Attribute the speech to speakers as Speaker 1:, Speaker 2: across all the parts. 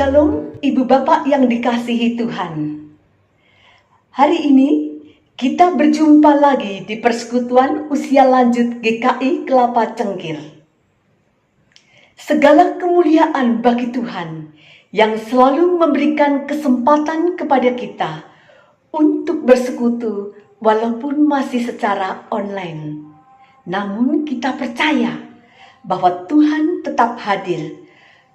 Speaker 1: Shalom, Ibu Bapak yang dikasihi Tuhan. Hari ini kita berjumpa lagi di persekutuan usia lanjut GKI Kelapa Cengkir. Segala kemuliaan bagi Tuhan yang selalu memberikan kesempatan kepada kita untuk bersekutu walaupun masih secara online. Namun kita percaya bahwa Tuhan tetap hadir,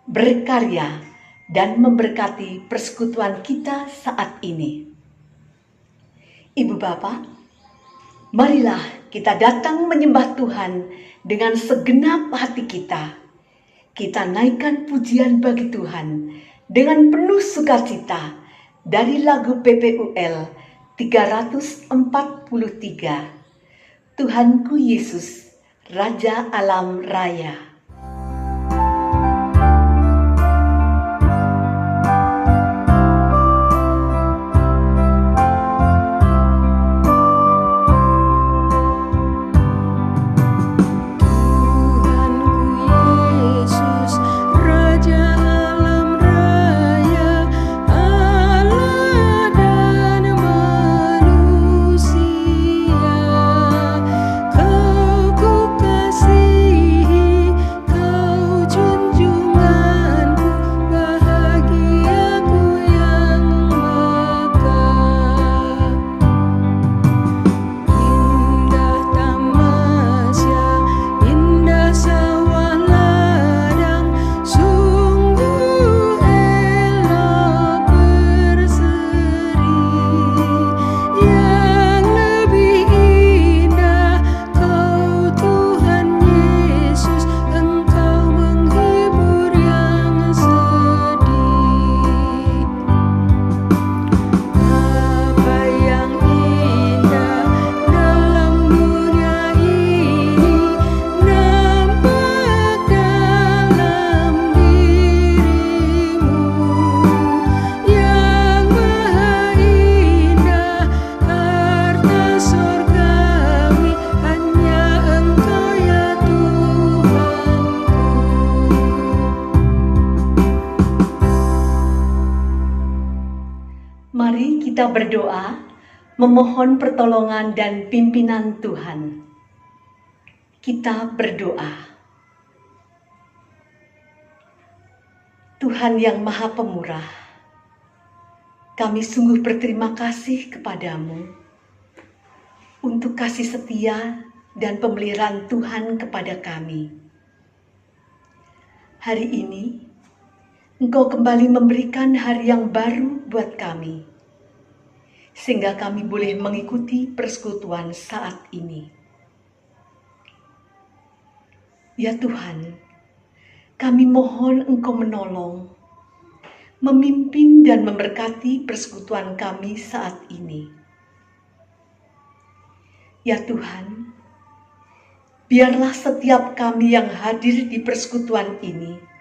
Speaker 1: berkarya, dan memberkati persekutuan kita saat ini. Ibu Bapak, marilah kita datang menyembah Tuhan dengan segenap hati kita. Kita naikkan pujian bagi Tuhan dengan penuh sukacita dari lagu PPUL 343, Tuhanku Yesus, Raja Alam Raya. Mari kita berdoa, memohon pertolongan dan pimpinan Tuhan. Kita berdoa. Tuhan yang Maha Pemurah, kami sungguh berterima kasih kepadamu untuk kasih setia dan pemeliharaan Tuhan kepada kami. Hari ini, Engkau kembali memberikan hari yang baru buat kami, sehingga kami boleh mengikuti persekutuan saat ini. Ya Tuhan, kami mohon Engkau menolong, memimpin dan memberkati persekutuan kami saat ini. Ya Tuhan, biarlah setiap kami yang hadir di persekutuan ini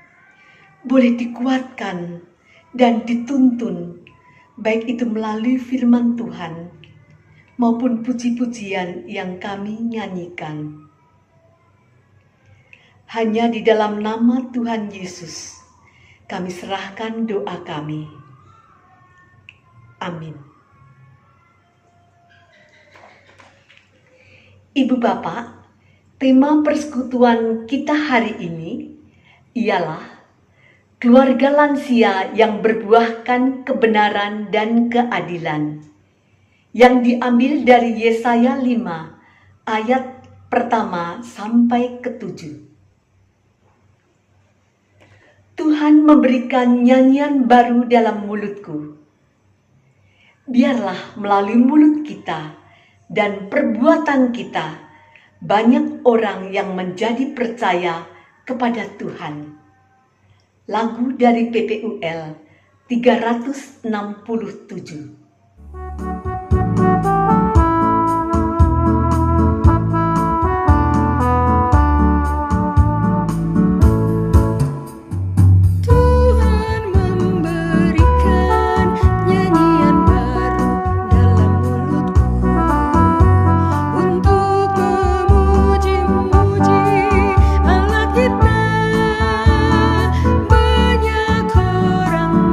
Speaker 1: boleh dikuatkan dan dituntun, baik itu melalui firman Tuhan maupun puji-pujian yang kami nyanyikan. Hanya di dalam nama Tuhan Yesus kami serahkan doa kami. Amin. Ibu Bapak, tema persekutuan kita hari ini ialah keluarga lansia yang berbuahkan kebenaran dan keadilan, yang diambil dari Yesaya 5 ayat pertama sampai ke-7. Tuhan memberikan nyanyian baru dalam mulutku. Biarlah melalui mulut kita dan perbuatan kita banyak orang yang menjadi percaya kepada Tuhan. Lagu dari PPUL 367.
Speaker 2: Banyak orang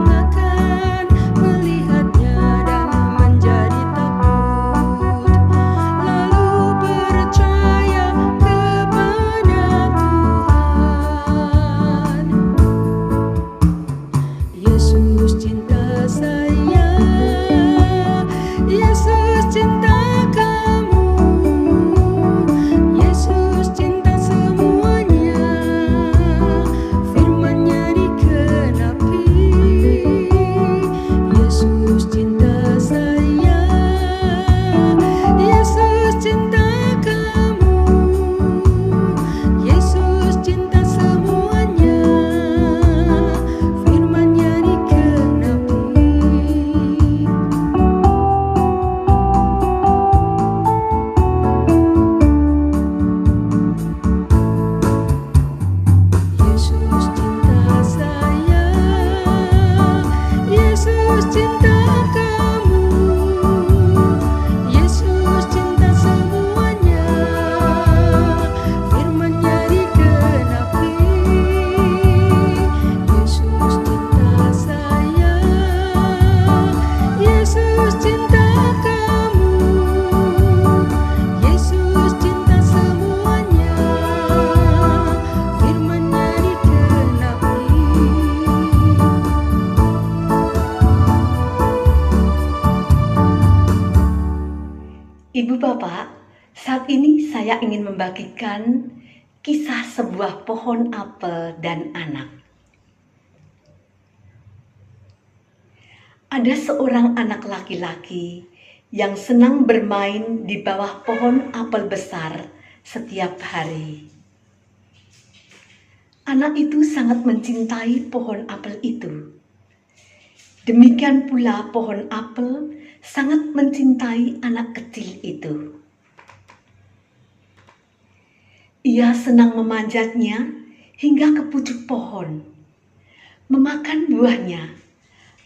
Speaker 1: Bapak, saat ini saya ingin membagikan kisah sebuah pohon apel dan anak. Ada seorang anak laki-laki yang senang bermain di bawah pohon apel besar setiap hari. Anak itu sangat mencintai pohon apel itu. Demikian pula pohon apel sangat mencintai anak kecil itu. Ia senang memanjatnya hingga ke pucuk pohon, memakan buahnya,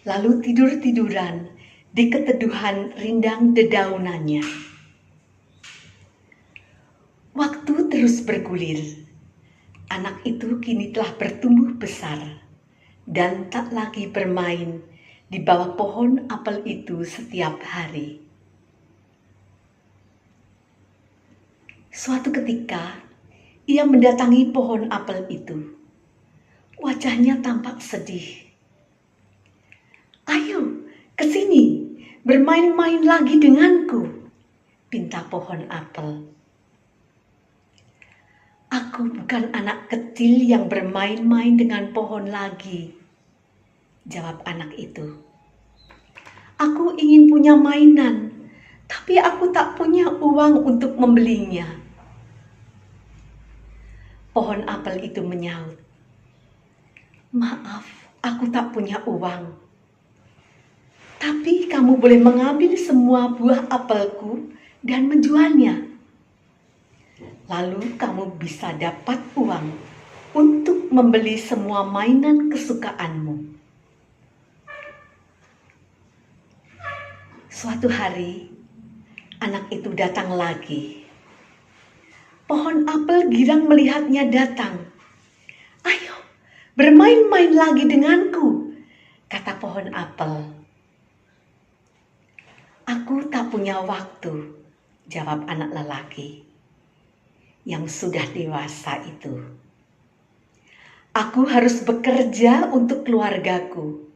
Speaker 1: lalu tidur-tiduran di keteduhan rindang dedaunannya. Waktu terus bergulir. Anak itu kini telah bertumbuh besar dan tak lagi bermain di bawah pohon apel itu setiap hari. Suatu ketika, ia mendatangi pohon apel itu. Wajahnya tampak sedih. "Ayo, ke sini, bermain-main lagi denganku," pinta pohon apel. "Aku bukan anak kecil yang bermain-main dengan pohon lagi," jawab anak itu. "Aku ingin punya mainan, tapi aku tak punya uang untuk membelinya." Pohon apel itu menyaut, "Maaf, aku tak punya uang. Tapi kamu boleh mengambil semua buah apelku dan menjualnya. Lalu kamu bisa dapat uang untuk membeli semua mainan kesukaanmu." Suatu hari, anak itu datang lagi. Pohon apel girang melihatnya datang. "Ayo, bermain-main lagi denganku," kata pohon apel. "Aku tak punya waktu," jawab anak lelaki yang sudah dewasa itu. "Aku harus bekerja untuk keluargaku.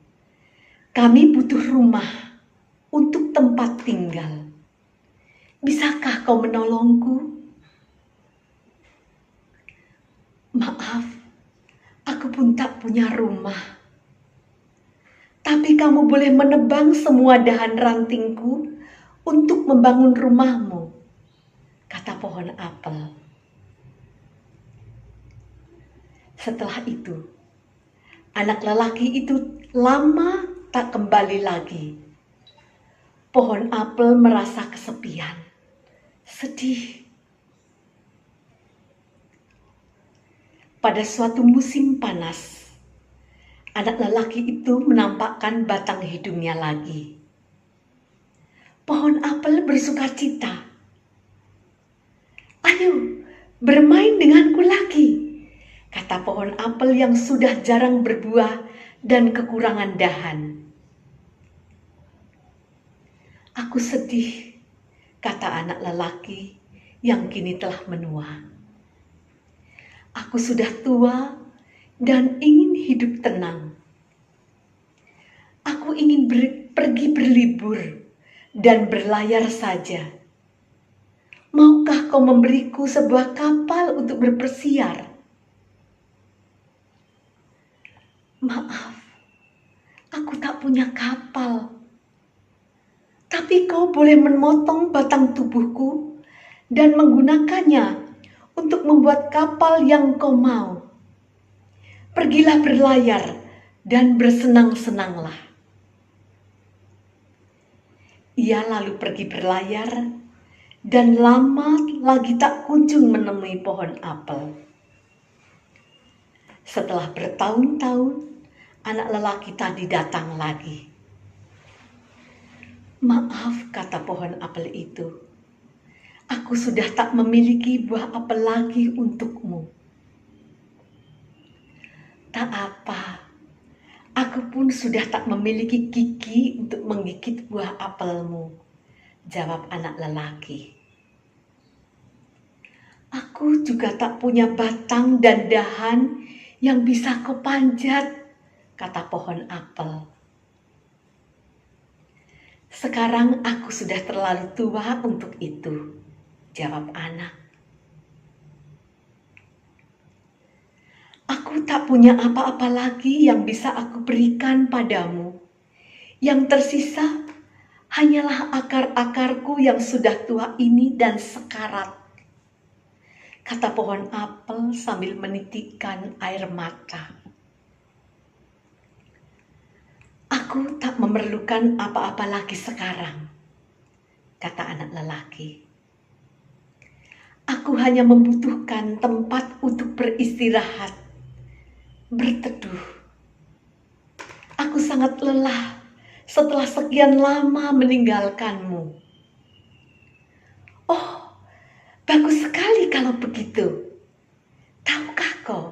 Speaker 1: Kami butuh rumah untuk tempat tinggal. Bisakah kau menolongku?" "Maaf, aku pun tak punya rumah. Tapi kamu boleh menebang semua dahan rantingku untuk membangun rumahmu," kata pohon apel. Setelah itu, anak lelaki itu lama tak kembali lagi. Pohon apel merasa kesepian, sedih. Pada suatu musim panas, anak lelaki itu menampakkan batang hidungnya lagi. Pohon apel bersukacita. "Ayo, bermain denganku lagi," kata pohon apel yang sudah jarang berbuah dan kekurangan dahan. "Aku sedih," kata anak lelaki yang kini telah menua. "Aku sudah tua dan ingin hidup tenang. Aku ingin pergi berlibur dan berlayar saja. Maukah kau memberiku sebuah kapal untuk berpersiar?" "Maaf, aku tak punya kapal. Tapi kau boleh memotong batang tubuhku dan menggunakannya untuk membuat kapal yang kau mau. Pergilah berlayar dan bersenang-senanglah." Ia lalu pergi berlayar dan lama lagi tak kunjung menemui pohon apel. Setelah bertahun-tahun, anak lelaki tadi datang lagi. "Maaf," kata pohon apel itu, "aku sudah tak memiliki buah apel lagi untukmu." "Tak apa, aku pun sudah tak memiliki gigi untuk menggigit buah apelmu," jawab anak lelaki. "Aku juga tak punya batang dan dahan yang bisa kau panjat," kata pohon apel. "Sekarang aku sudah terlalu tua untuk itu. jawab anak. Aku tak punya apa-apa lagi yang bisa aku berikan padamu. Yang tersisa hanyalah akar-akarku yang sudah tua ini dan sekarat, kata pohon apel sambil menitikkan air mata. Aku tak memerlukan apa-apa lagi sekarang, kata anak lelaki. Aku hanya membutuhkan tempat untuk beristirahat, berteduh. Aku sangat lelah setelah sekian lama meninggalkanmu. Oh, bagus sekali kalau begitu. Tahukah kau,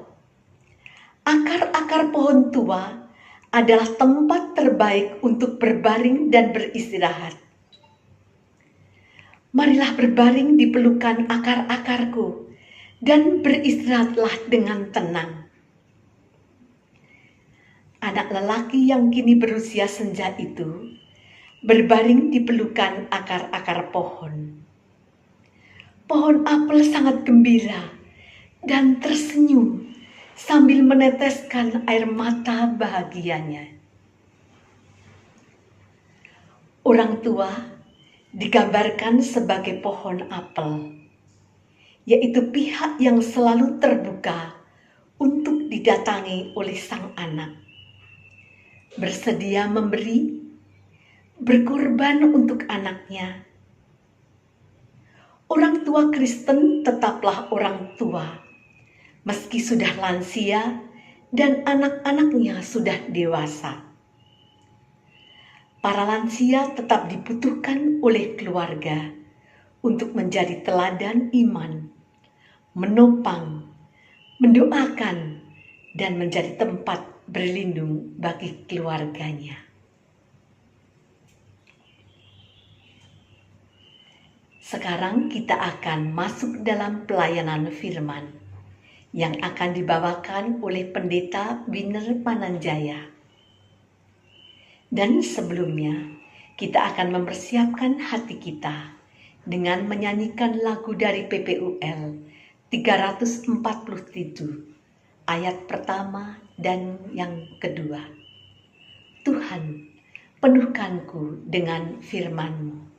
Speaker 1: akar-akar pohon tua adalah tempat terbaik untuk berbaring dan beristirahat. Marilah berbaring di pelukan akar-akarku dan beristirahatlah dengan tenang. Anak lelaki yang kini berusia senja itu berbaring di pelukan akar-akar pohon. Pohon apel sangat gembira dan tersenyum sambil meneteskan air mata bahagianya. Orang tua digambarkan sebagai pohon apel, yaitu pihak yang selalu terbuka untuk didatangi oleh sang anak. Bersedia memberi, berkorban untuk anaknya. Orang tua Kristen tetaplah orang tua, meski sudah lansia dan anak-anaknya sudah dewasa. Para lansia tetap dibutuhkan oleh keluarga untuk menjadi teladan iman, menopang, mendoakan, dan menjadi tempat berlindung bagi keluarganya. Sekarang kita akan masuk dalam pelayanan firman yang akan dibawakan oleh Pendeta Winner Pananjaya. Dan sebelumnya, kita akan mempersiapkan hati kita dengan menyanyikan lagu dari PPUL 347, ayat pertama dan yang kedua. Tuhan, penuhkanku dengan firman-Mu.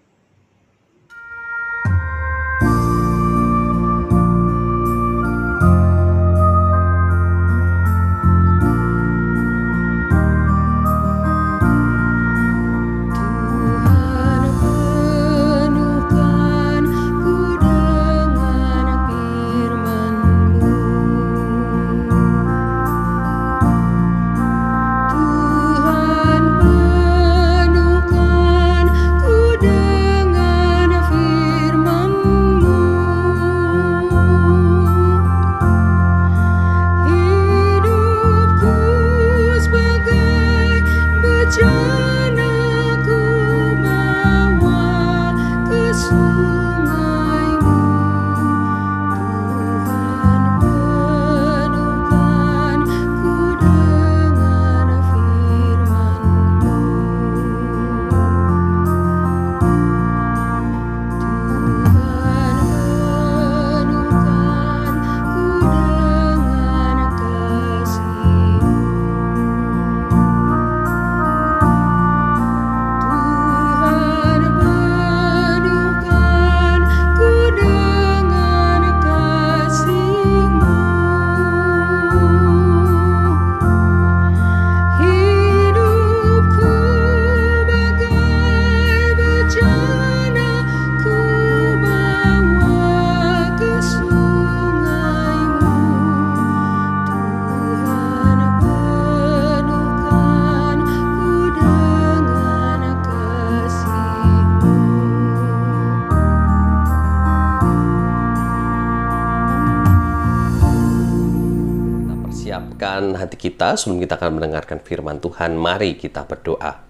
Speaker 2: Hati kita sebelum kita akan mendengarkan firman Tuhan. Mari kita berdoa.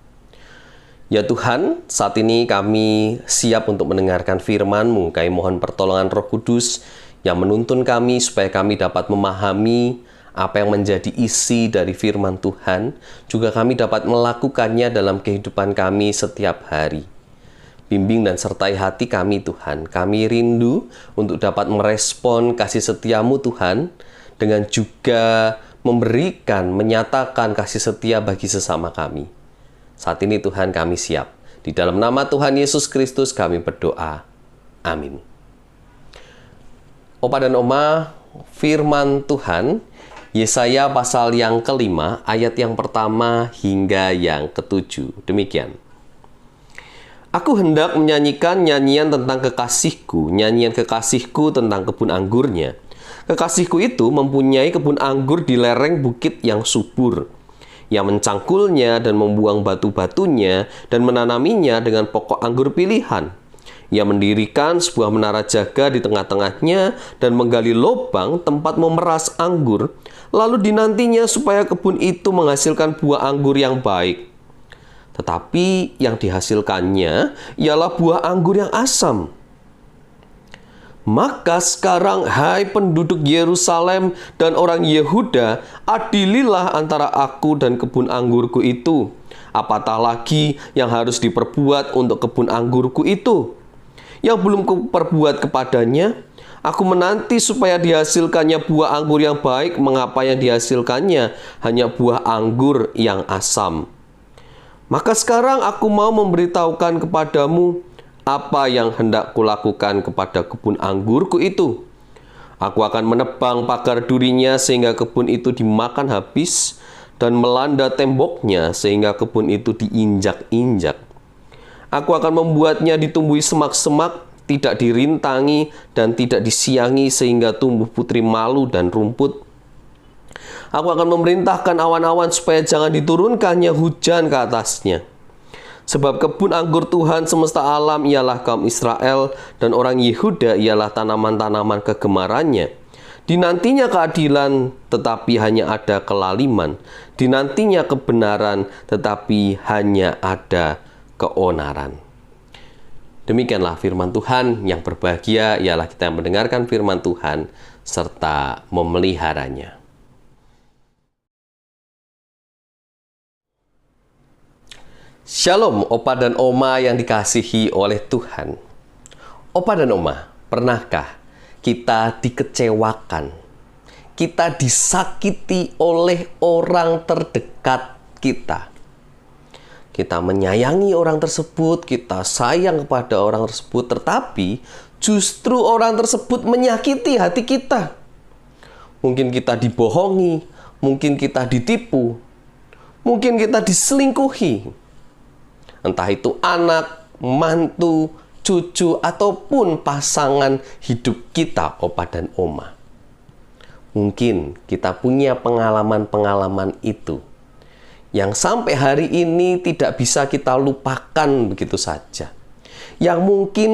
Speaker 2: Ya Tuhan, saat ini kami siap untuk mendengarkan firman-Mu. Kami mohon pertolongan Roh Kudus yang menuntun kami supaya kami dapat memahami apa yang menjadi isi dari firman Tuhan, juga kami dapat melakukannya dalam kehidupan kami setiap hari. Bimbing dan sertai hati kami Tuhan. Kami rindu untuk dapat merespon kasih setiamu Tuhan, dengan juga memberikan, menyatakan kasih setia bagi sesama kami. Saat ini Tuhan kami siap. Di dalam nama Tuhan Yesus Kristus kami berdoa. Amin. Opa dan Oma, firman Tuhan, Yesaya pasal yang ke-5, ayat yang pertama hingga yang ke-7. Demikian. Aku hendak menyanyikan nyanyian tentang kekasihku, nyanyian kekasihku tentang kebun anggurnya. Kekasihku itu mempunyai kebun anggur di lereng bukit yang subur. Ia mencangkulnya dan membuang batu-batunya dan menanaminya dengan pokok anggur pilihan. Ia mendirikan sebuah menara jaga di tengah-tengahnya dan menggali lubang tempat memeras anggur, lalu dinantinya supaya kebun itu menghasilkan buah anggur yang baik. Tetapi yang dihasilkannya ialah buah anggur yang asam. Maka sekarang, hai penduduk Yerusalem dan orang Yehuda, adililah antara aku dan kebun anggurku itu. Apatah lagi yang harus diperbuat untuk kebun anggurku itu? Yang belum kuperbuat kepadanya, aku menanti supaya dihasilkannya buah anggur yang baik. Mengapa yang dihasilkannya hanya buah anggur yang asam? Maka sekarang aku mau memberitahukan kepadamu apa yang hendak kulakukan kepada kebun anggurku itu. Aku akan menebang pagar durinya sehingga kebun itu dimakan habis, dan melanda temboknya sehingga kebun itu diinjak-injak. Aku akan membuatnya ditumbuhi semak-semak, tidak dirintangi dan tidak disiangi sehingga tumbuh putri malu dan rumput. Aku akan memerintahkan awan-awan supaya jangan diturunkannya hujan ke atasnya. Sebab kebun anggur Tuhan semesta alam ialah kaum Israel, dan orang Yehuda ialah tanaman-tanaman kegemarannya. Dinantinya keadilan, tetapi hanya ada kelaliman. Dinantinya kebenaran, tetapi hanya ada keonaran. Demikianlah firman Tuhan. Yang berbahagia ialah kita yang mendengarkan firman Tuhan serta memeliharanya. Shalom Opa dan Oma yang dikasihi oleh Tuhan. Opa dan Oma, pernahkah kita dikecewakan, kita disakiti oleh orang terdekat kita? Kita menyayangi orang tersebut, kita sayang kepada orang tersebut, tetapi justru orang tersebut menyakiti hati kita. Mungkin kita dibohongi, mungkin kita ditipu, mungkin kita diselingkuhi. Entah itu anak, mantu, cucu, ataupun pasangan hidup kita, Opa dan Oma. Mungkin kita punya pengalaman-pengalaman itu yang sampai hari ini tidak bisa kita lupakan begitu saja. Yang mungkin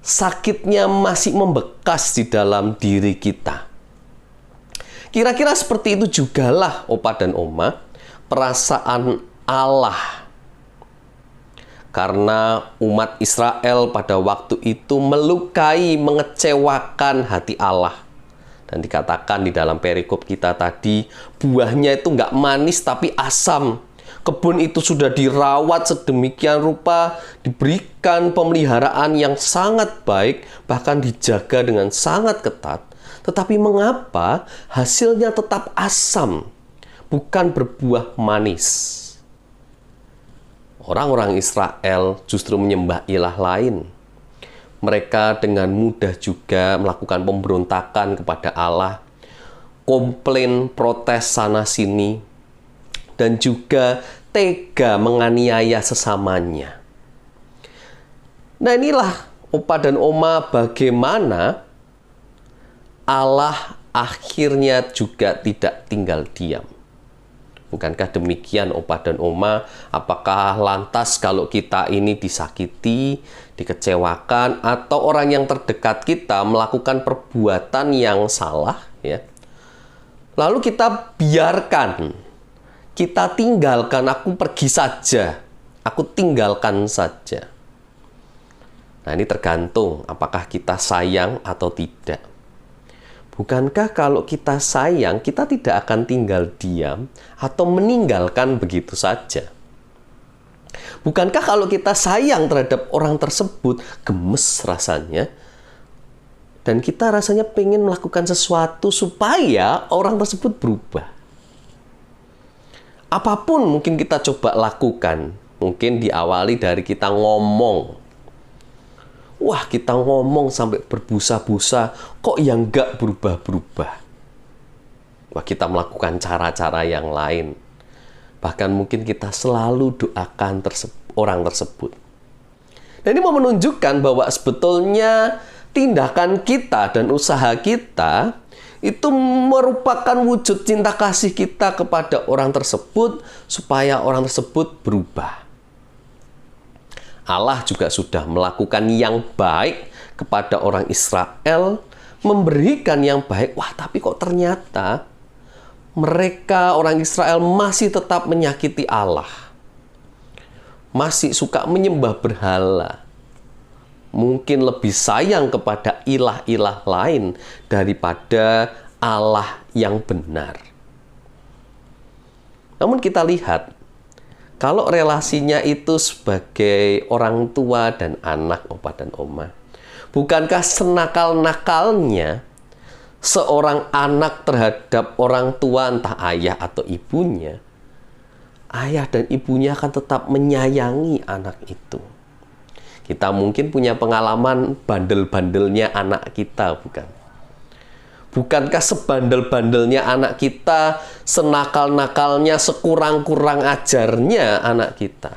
Speaker 2: sakitnya masih membekas di dalam diri kita. Kira-kira seperti itu jugalah, Opa dan Oma, perasaan Allah. Karena umat Israel pada waktu itu melukai, mengecewakan hati Allah. Dan dikatakan di dalam perikop kita tadi, buahnya itu nggak manis tapi asam. Kebun itu sudah dirawat sedemikian rupa, diberikan pemeliharaan yang sangat baik, bahkan dijaga dengan sangat ketat. Tetapi mengapa hasilnya tetap asam, bukan berbuah manis? Orang-orang Israel justru menyembah ilah lain. Mereka dengan mudah juga melakukan pemberontakan kepada Allah, komplain, protes sana-sini, dan juga tega menganiaya sesamanya. Nah inilah Opa dan Oma bagaimana Allah akhirnya juga tidak tinggal diam. Bukankah demikian Opa dan Oma? Apakah lantas kalau kita ini disakiti, dikecewakan, atau orang yang terdekat kita melakukan perbuatan yang salah, ya, lalu kita biarkan, kita tinggalkan, aku pergi saja, aku tinggalkan saja. Nah ini tergantung apakah kita sayang atau tidak. Bukankah kalau kita sayang, kita tidak akan tinggal diam atau meninggalkan begitu saja? Bukankah kalau kita sayang terhadap orang tersebut, gemes rasanya, dan kita rasanya pengen melakukan sesuatu supaya orang tersebut berubah. Apapun mungkin kita coba lakukan, mungkin diawali dari kita ngomong. Wah, kita ngomong sampai berbusa-busa, kok yang nggak berubah-berubah. Wah, kita melakukan cara-cara yang lain. Bahkan mungkin kita selalu doakan orang tersebut. Dan ini mau menunjukkan bahwa sebetulnya tindakan kita dan usaha kita itu merupakan wujud cinta kasih kita kepada orang tersebut supaya orang tersebut berubah. Allah juga sudah melakukan yang baik kepada orang Israel, memberikan yang baik. Wah, tapi kok ternyata mereka, orang Israel, masih tetap menyakiti Allah. Masih suka menyembah berhala. Mungkin lebih sayang kepada ilah-ilah lain daripada Allah yang benar. Namun kita lihat, kalau relasinya itu sebagai orang tua dan anak, opa dan oma, bukankah senakal-nakalnya seorang anak terhadap orang tua, entah ayah atau ibunya, ayah dan ibunya akan tetap menyayangi anak itu. Kita mungkin punya pengalaman bandel-bandelnya anak kita, bukan? Bukankah sebandel-bandelnya anak kita, senakal-nakalnya, sekurang-kurang ajarnya anak kita,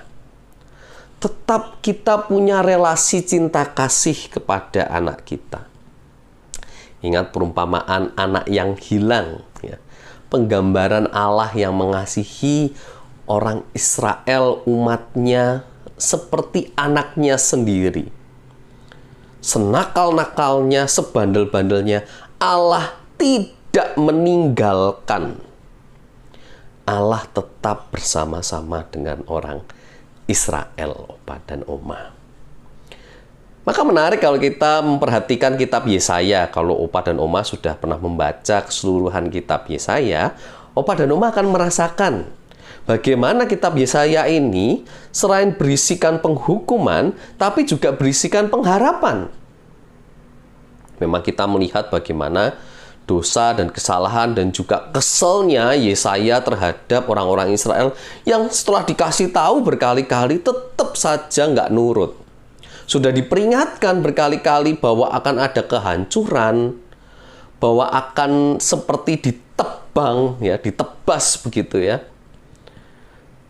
Speaker 2: tetap kita punya relasi cinta kasih kepada anak kita. Ingat perumpamaan anak yang hilang, ya. Penggambaran Allah yang mengasihi orang Israel, umatnya, seperti anaknya sendiri. Senakal-nakalnya, sebandel-bandelnya, Allah tidak meninggalkan. Allah tetap bersama-sama dengan orang Israel, opa dan oma. Maka menarik kalau kita memperhatikan kitab Yesaya. Kalau opa dan oma sudah pernah membaca keseluruhan kitab Yesaya, opa dan oma akan merasakan bagaimana kitab Yesaya ini selain berisikan penghukuman, tapi juga berisikan pengharapan. Memang kita melihat bagaimana dosa dan kesalahan dan juga keselnya Yesaya terhadap orang-orang Israel yang setelah dikasih tahu berkali-kali tetap saja nggak nurut. Sudah diperingatkan berkali-kali bahwa akan ada kehancuran, bahwa akan seperti ditebang, ya, ditebas begitu ya.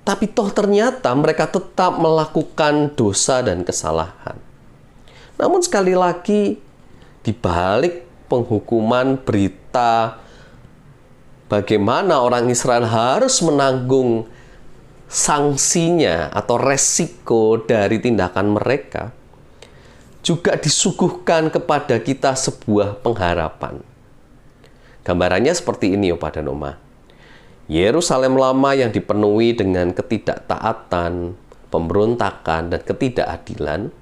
Speaker 2: Tapi toh ternyata mereka tetap melakukan dosa dan kesalahan. Namun sekali lagi, di balik penghukuman berita bagaimana orang Israel harus menanggung sanksinya atau resiko dari tindakan mereka, juga disuguhkan kepada kita sebuah pengharapan. Gambarannya seperti ini, opa dan oma. Yerusalem lama yang dipenuhi dengan ketidaktaatan, pemberontakan, dan ketidakadilan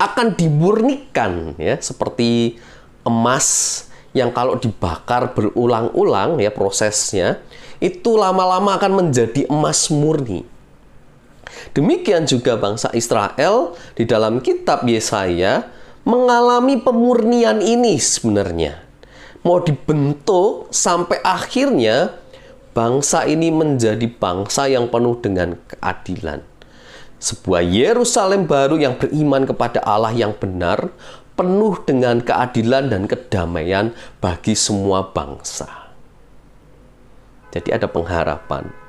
Speaker 2: akan dimurnikan, ya, seperti emas yang kalau dibakar berulang-ulang, ya, prosesnya itu lama-lama akan menjadi emas murni. Demikian juga bangsa Israel di dalam kitab Yesaya mengalami pemurnian ini sebenarnya. Mau dibentuk sampai akhirnya bangsa ini menjadi bangsa yang penuh dengan keadilan. Sebuah Yerusalem baru yang beriman kepada Allah yang benar, penuh dengan keadilan dan kedamaian bagi semua bangsa. Jadi ada pengharapan.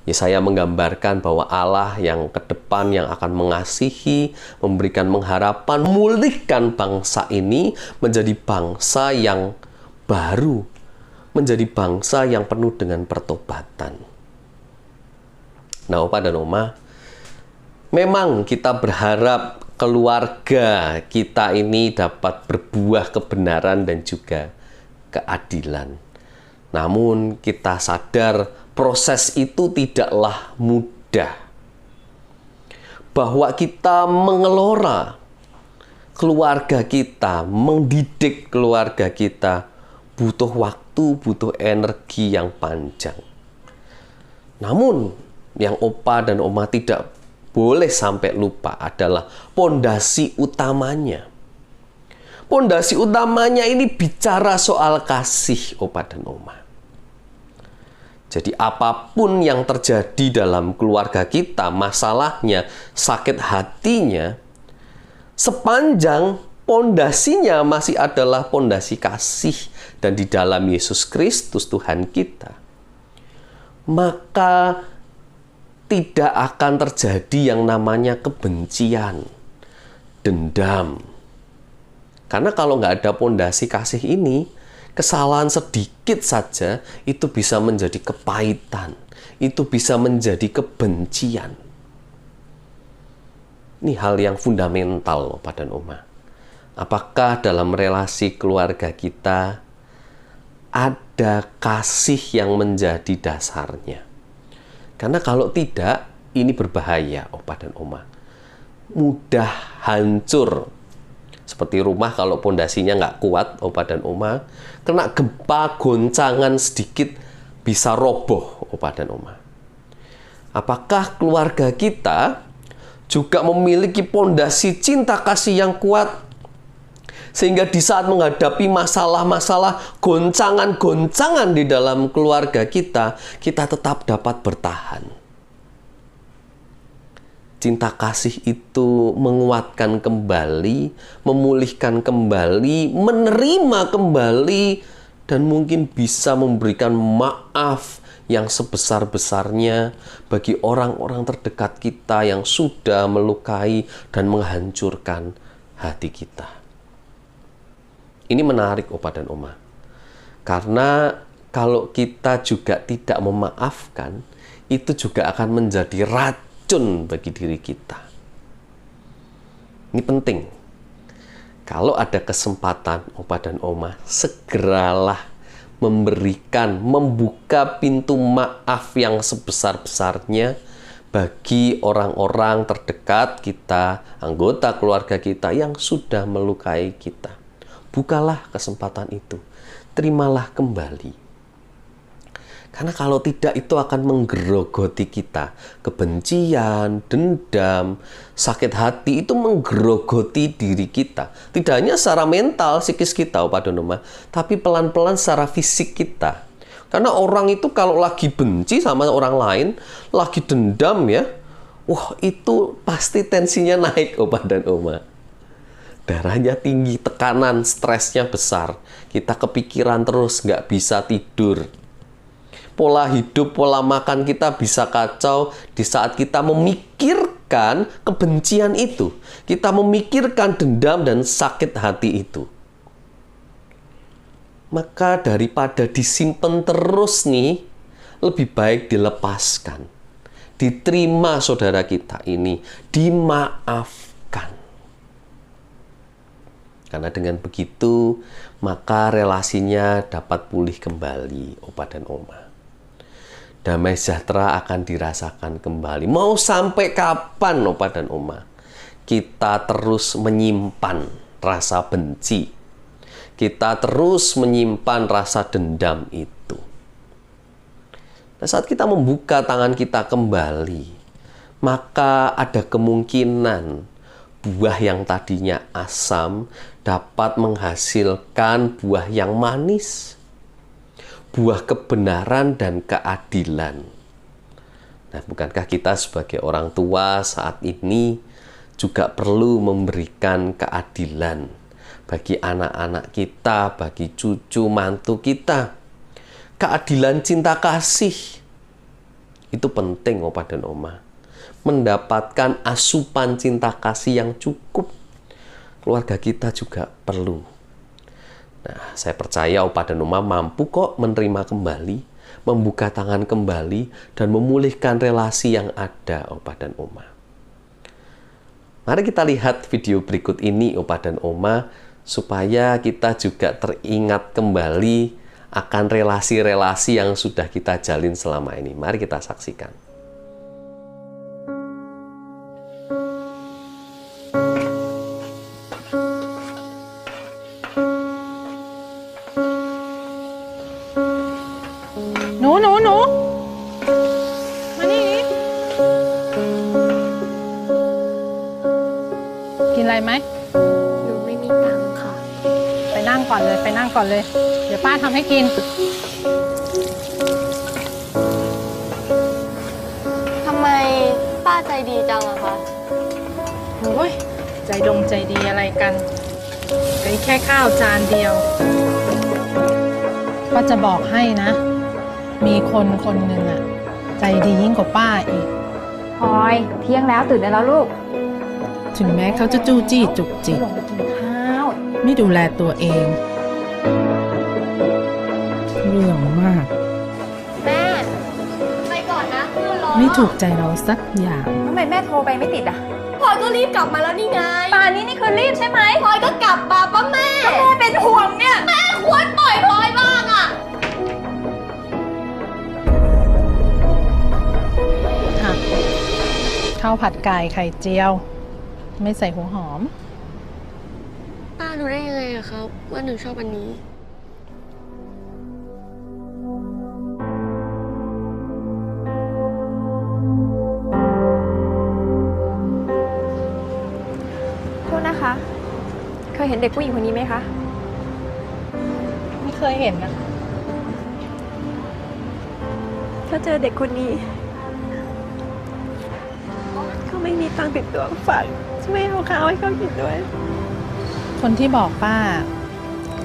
Speaker 2: Yesaya menggambarkan bahwa Allah yang ke depan yang akan mengasihi, memberikan pengharapan, memulihkan bangsa ini menjadi bangsa yang baru, menjadi bangsa yang penuh dengan pertobatan. Nah, opa dan oma, memang kita berharap keluarga kita ini dapat berbuah kebenaran dan juga keadilan. Namun kita sadar proses itu tidaklah mudah. Bahwa kita mengelola keluarga kita, mendidik keluarga kita, butuh waktu, butuh energi yang panjang. Namun, yang opa dan oma tidak boleh sampai lupa adalah pondasi utamanya. Pondasi utamanya ini bicara soal kasih, Opa dan Oma. Jadi apapun yang terjadi dalam keluarga kita, masalahnya, sakit hatinya, sepanjang pondasinya masih adalah pondasi kasih dan di dalam Yesus Kristus Tuhan kita, maka tidak akan terjadi yang namanya kebencian, dendam. Karena kalau nggak ada pondasi kasih ini, kesalahan sedikit saja itu bisa menjadi kepahitan, itu bisa menjadi kebencian. Ini hal yang fundamental, Opa dan Oma. Apakah dalam relasi keluarga kita ada kasih yang menjadi dasarnya? Karena kalau tidak, ini berbahaya, Opa dan Oma. Mudah hancur. Seperti rumah kalau pondasinya nggak kuat, Opa dan Oma, kena gempa, goncangan sedikit, bisa roboh, Opa dan Oma. Apakah keluarga kita juga memiliki pondasi cinta kasih yang kuat, sehingga di saat menghadapi masalah-masalah, goncangan-goncangan di dalam keluarga kita, kita tetap dapat bertahan? Cinta kasih itu menguatkan kembali, memulihkan kembali, menerima kembali, dan mungkin bisa memberikan maaf yang sebesar-besarnya bagi orang-orang terdekat kita yang sudah melukai dan menghancurkan hati kita. Ini menarik, Opa dan Oma. Karena kalau kita juga tidak memaafkan, itu juga akan menjadi racun bagi diri kita. Ini penting. Kalau ada kesempatan, Opa dan Oma, segeralah membuka pintu maaf yang sebesar-besarnya bagi orang-orang terdekat kita, anggota keluarga kita yang sudah melukai kita. Bukalah kesempatan itu. Terimalah kembali. Karena kalau tidak, itu akan menggerogoti kita. Kebencian, dendam, sakit hati itu menggerogoti diri kita. Tidak hanya secara mental, psikis kita, Opa dan Oma, tapi pelan-pelan secara fisik kita. Karena orang itu kalau lagi benci sama orang lain, lagi dendam ya, wah itu pasti tensinya naik, Opa dan Oma. Darahnya tinggi, tekanan, stresnya besar. Kita kepikiran terus, nggak bisa tidur. Pola hidup, pola makan kita bisa kacau di saat kita memikirkan kebencian itu. Kita memikirkan dendam dan sakit hati itu. Maka daripada disimpan terus nih, lebih baik dilepaskan. Diterima saudara kita ini, dimaafkan. Karena dengan begitu, maka relasinya dapat pulih kembali, Opa dan Oma. Damai sejahtera akan dirasakan kembali. Mau sampai kapan, Opa dan Oma, kita terus menyimpan rasa benci, kita terus menyimpan rasa dendam itu? Nah, saat kita membuka tangan kita kembali, maka ada kemungkinan buah yang tadinya asam dapat menghasilkan buah yang manis. Buah kebenaran dan keadilan. Nah, bukankah kita sebagai orang tua saat ini juga perlu memberikan keadilan bagi anak-anak kita, bagi cucu mantu kita? Keadilan cinta kasih. Itu penting, Opa dan Oma. Mendapatkan asupan cinta kasih yang cukup. Keluarga kita juga perlu. Nah, saya percaya Opa dan Oma mampu kok menerima kembali, membuka tangan kembali, dan memulihkan relasi yang ada, Opa dan Oma. Mari kita lihat video berikut ini, Opa dan Oma, supaya kita juga teringat kembali akan relasi-relasi yang sudah kita jalin selama ini. Mari kita saksikan.
Speaker 3: Hนูมานี่ ไหม
Speaker 4: หนูไม่มีตังค์ค่ะ
Speaker 3: ไปนั่งก่อนเลย ไปนั่งก่อนเลย เดี๋ยวป้าทำให้กิน
Speaker 4: ทำไมป้าใจดีจังอะคะ
Speaker 3: โอ้ยใจใจดีอะไรกันไอ้แค่ข้าวจานเดียวป้าจะบอกให้นะ มีคนคนหนึ่งอะใจดียิ่งกว่าป้าอีก
Speaker 5: พลอยเที่ยงแล้วตื่นได้แล้วลูก
Speaker 3: ถึงแม้เขาจะจู้จี้จุกจิก
Speaker 5: ลงไปกินข้าว
Speaker 3: ไม่ดูแลตัวเอง เรื่องมาก
Speaker 4: แม่ ไปก่อนนะเพื่อนรอ
Speaker 3: ไม่ถูกใจเราสักอย่าง
Speaker 5: ทำไมแม่โทรไปไม่ติดอ่ะ
Speaker 4: พลอยก็รีบกลับมาแล้วนี่ไง
Speaker 5: ป่านนี้นี่คือรีบใช่ไหม
Speaker 4: พลอยก็กลับมาป้าแม่
Speaker 5: แม่เป็นห่วงเนี่ย
Speaker 4: แม่ควรปล่อยพลอยบ้างอะ
Speaker 3: ค่ะข้าวผัดไก่ไข่เจียว ไม่ใส่หัวหอม
Speaker 4: ป้ารู้ได้ยังไงอะครับว่าหนูชอบอันนี้
Speaker 5: โทษนะคะ เคยเห็นเด็กผู้หญิงคนนี้ไหมคะ
Speaker 3: ไม่เคยเห็นนะ
Speaker 5: ถ้าเจอเด็กคนนี้เขาไม่มีตังค์ติดตัวฝากช่วยเอาข้าวให้เขากินด้วย
Speaker 3: คนที่บอกป้า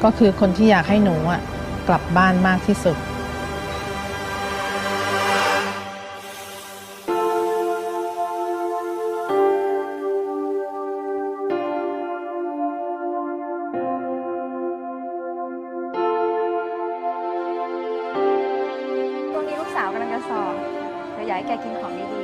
Speaker 3: ก็คือคนที่อยากให้หนูอ่ะ กลับบ้านมากที่สุด
Speaker 5: ช่วงนี้ลูกสาวกำลังจะสอบเดี๋ยวอยากให้แกกินของดีๆ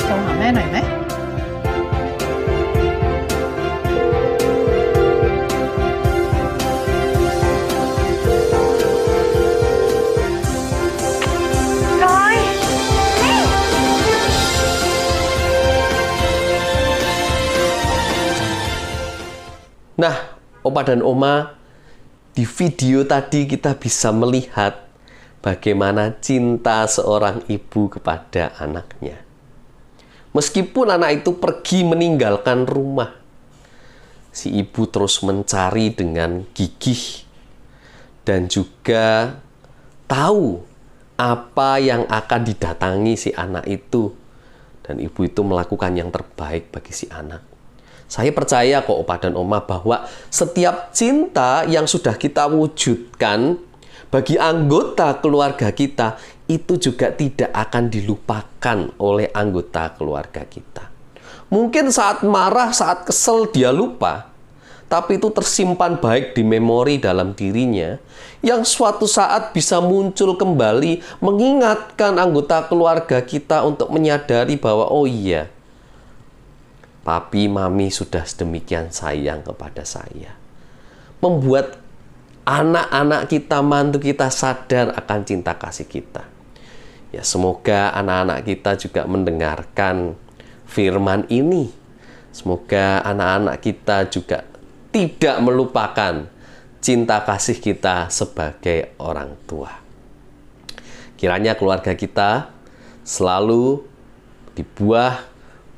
Speaker 3: โทรหาแม่หน่อยไหม
Speaker 2: Nah, Opa dan Oma, di video tadi kita bisa melihat bagaimana cinta seorang ibu kepada anaknya. Meskipun anak itu pergi meninggalkan rumah, si ibu terus mencari dengan gigih dan juga tahu apa yang akan didatangi si anak itu. Dan ibu itu melakukan yang terbaik bagi si anak. Saya percaya kok Opa dan Oma bahwa setiap cinta yang sudah kita wujudkan bagi anggota keluarga kita itu juga tidak akan dilupakan oleh anggota keluarga kita. Mungkin saat marah, saat kesel dia lupa, tapi itu tersimpan baik di memori dalam dirinya yang suatu saat bisa muncul kembali mengingatkan anggota keluarga kita untuk menyadari bahwa oh iya, papi, mami sudah sedemikian sayang kepada saya. Membuat anak-anak kita, mantu kita sadar akan cinta kasih kita. Ya, semoga anak-anak kita juga mendengarkan firman ini. Semoga anak-anak kita juga tidak melupakan cinta kasih kita sebagai orang tua. Kiranya keluarga kita selalu dibuah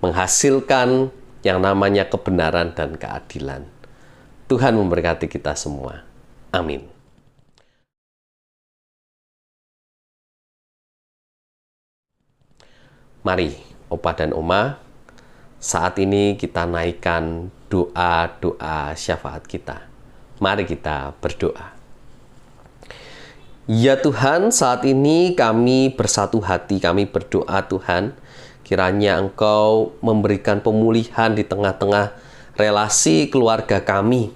Speaker 2: menghasilkan yang namanya kebenaran dan keadilan. Tuhan memberkati kita semua. Amin. Mari, Opa dan Oma, saat ini kita naikkan doa-doa syafaat kita. Mari kita berdoa. Ya Tuhan, saat ini kami bersatu hati, kami berdoa Tuhan, kiranya Engkau memberikan pemulihan di tengah-tengah relasi keluarga kami.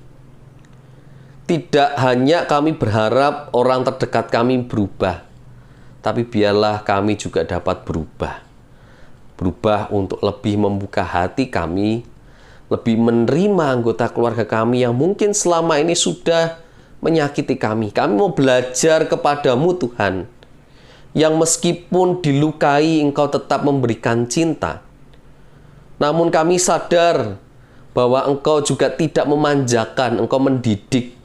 Speaker 2: Tidak hanya kami berharap orang terdekat kami berubah, tapi biarlah kami juga dapat berubah. Berubah untuk lebih membuka hati kami, lebih menerima anggota keluarga kami yang mungkin selama ini sudah menyakiti kami. Kami mau belajar kepadamu Tuhan, yang meskipun dilukai Engkau tetap memberikan cinta. Namun kami sadar bahwa Engkau juga tidak memanjakan, Engkau mendidik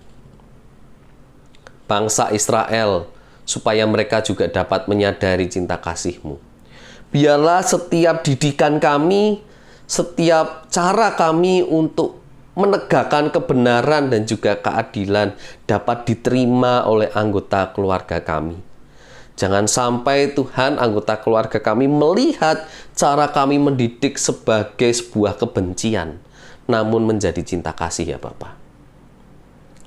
Speaker 2: bangsa Israel supaya mereka juga dapat menyadari cinta kasih-Mu. Biarlah setiap didikan kami, setiap cara kami untuk menegakkan kebenaran dan juga keadilan dapat diterima oleh anggota keluarga kami. Jangan sampai Tuhan anggota keluarga kami melihat cara kami mendidik sebagai sebuah kebencian, namun menjadi cinta kasih ya Bapa.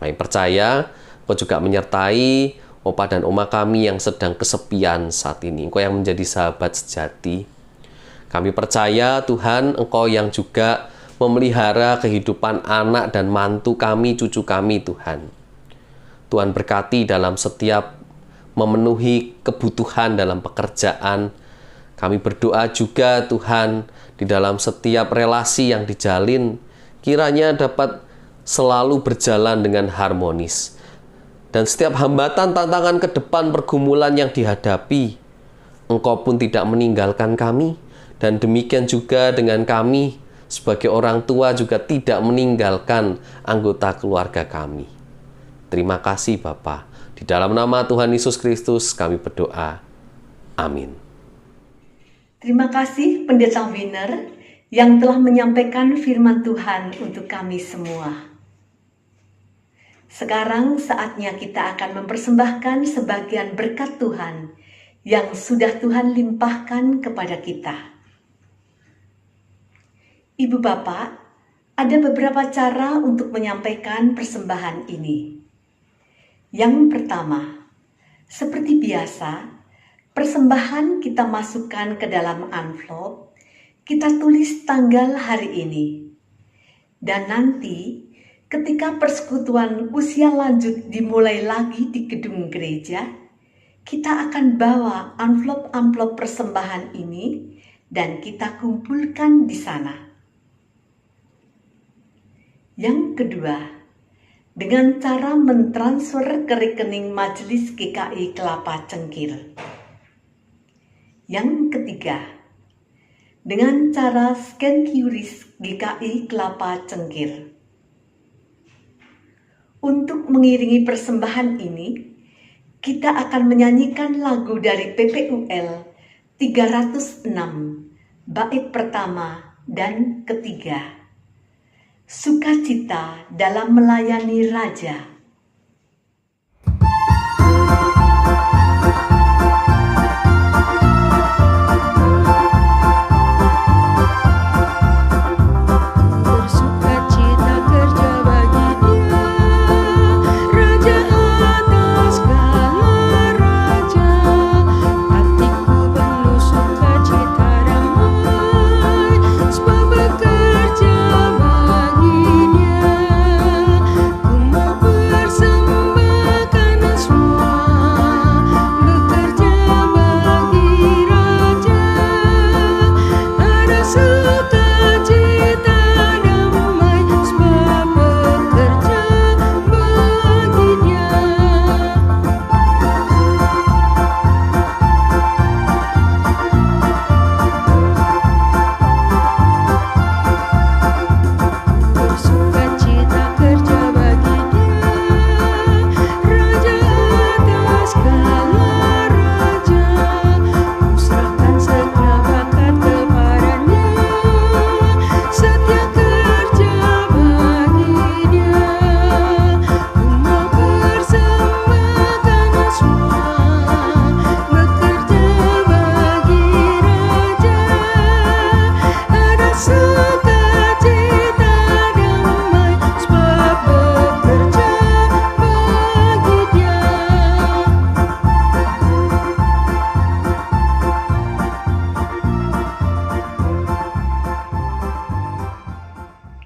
Speaker 2: Kami percaya Engkau juga menyertai Opa dan Oma kami yang sedang kesepian saat ini. Engkau yang menjadi sahabat sejati. Kami percaya Tuhan Engkau yang juga memelihara kehidupan anak dan mantu kami, cucu kami Tuhan. Tuhan berkati dalam setiap memenuhi kebutuhan dalam pekerjaan. Kami berdoa juga Tuhan di dalam setiap relasi yang dijalin kiranya dapat selalu berjalan dengan harmonis. Dan setiap hambatan, tantangan ke depan, pergumulan yang dihadapi, Engkau pun tidak meninggalkan kami. Dan demikian juga dengan kami sebagai orang tua juga tidak meninggalkan anggota keluarga kami. Terima kasih Bapa. Di dalam nama Tuhan Yesus Kristus kami berdoa. Amin.
Speaker 1: Terima kasih Pendeta Wiener yang telah menyampaikan firman Tuhan untuk kami semua. Sekarang saatnya kita akan mempersembahkan sebagian berkat Tuhan yang sudah Tuhan limpahkan kepada kita. Ibu Bapak, ada beberapa cara untuk menyampaikan persembahan ini. Yang pertama, seperti biasa, persembahan kita masukkan ke dalam amplop, kita tulis tanggal hari ini. Dan nanti, ketika persekutuan usia lanjut dimulai lagi di gedung gereja, kita akan bawa amplop-amplop persembahan ini dan kita kumpulkan di sana. Yang kedua, dengan cara mentransfer ke rekening Majelis GKI Kelapa Cengkir. Yang ketiga, dengan cara scan QRIS GKI Kelapa Cengkir. Untuk mengiringi persembahan ini, kita akan menyanyikan lagu dari PPUL 306, bait pertama dan ketiga. Sukacita dalam melayani Raja.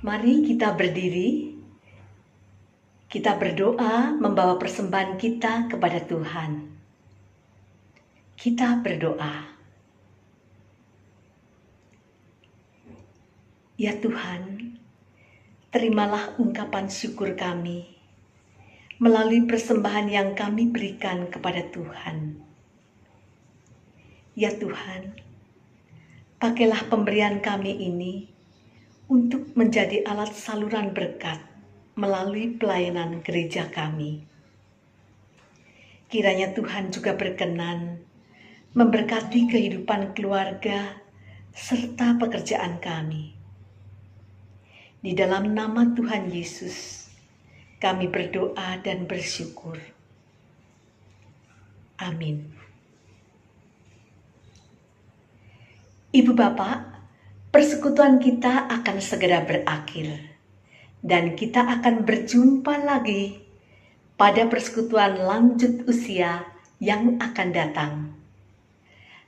Speaker 1: Mari kita berdiri, kita berdoa membawa persembahan kita kepada Tuhan. Kita berdoa. Ya Tuhan, terimalah ungkapan syukur kami melalui persembahan yang kami berikan kepada Tuhan. Ya Tuhan, pakailah pemberian kami ini untuk menjadi alat saluran berkat melalui pelayanan gereja kami. Kiranya Tuhan juga berkenan memberkati kehidupan keluarga serta pekerjaan kami. Di dalam nama Tuhan Yesus, kami berdoa dan bersyukur. Amin. Ibu Bapak, persekutuan kita akan segera berakhir dan kita akan berjumpa lagi pada persekutuan lanjut usia yang akan datang.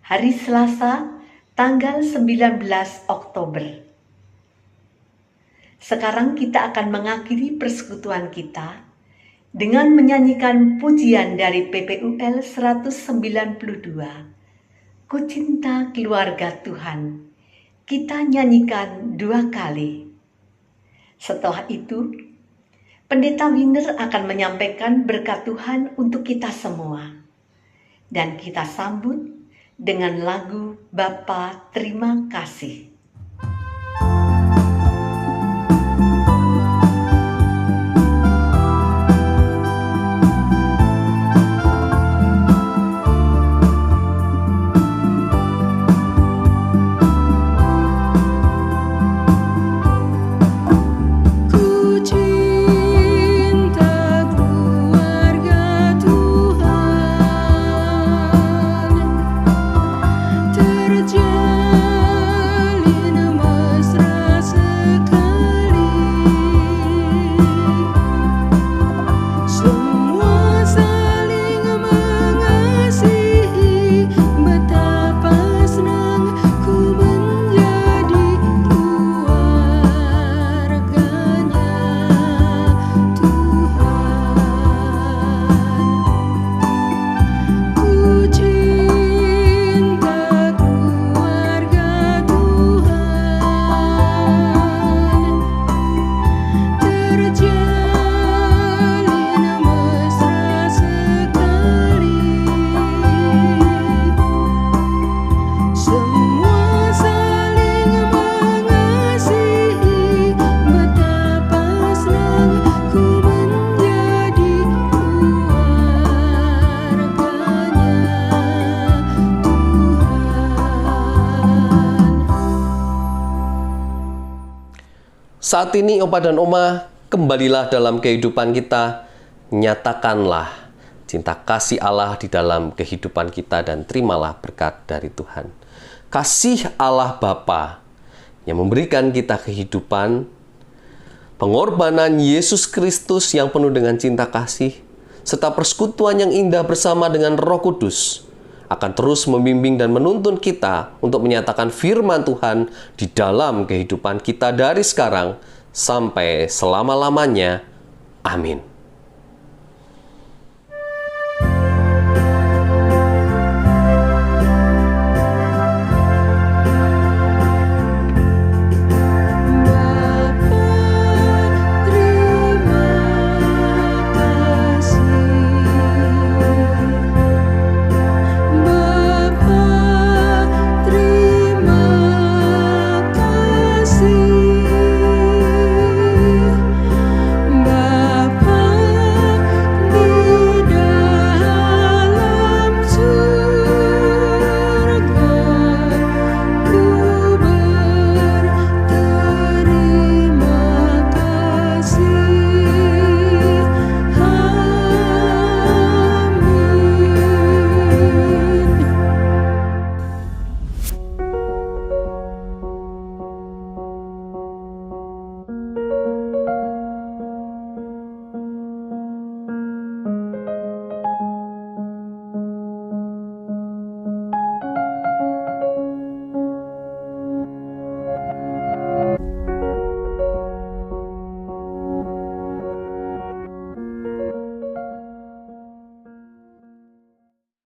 Speaker 1: Hari Selasa, tanggal 19 Oktober. Sekarang kita akan mengakhiri persekutuan kita dengan menyanyikan pujian dari PPUL 192. Ku cinta keluarga Tuhan. Kita nyanyikan 2 kali. Setelah itu, Pendeta Winner akan menyampaikan berkat Tuhan untuk kita semua. Dan kita sambut dengan lagu Bapa Terima Kasih.
Speaker 2: Saat ini Opa dan Oma, kembalilah dalam kehidupan kita, nyatakanlah cinta kasih Allah di dalam kehidupan kita dan terimalah berkat dari Tuhan. Kasih Allah Bapa yang memberikan kita kehidupan, pengorbanan Yesus Kristus yang penuh dengan cinta kasih, serta persekutuan yang indah bersama dengan Roh Kudus akan terus membimbing dan menuntun kita untuk menyatakan firman Tuhan di dalam kehidupan kita dari sekarang sampai selama-lamanya. Amin.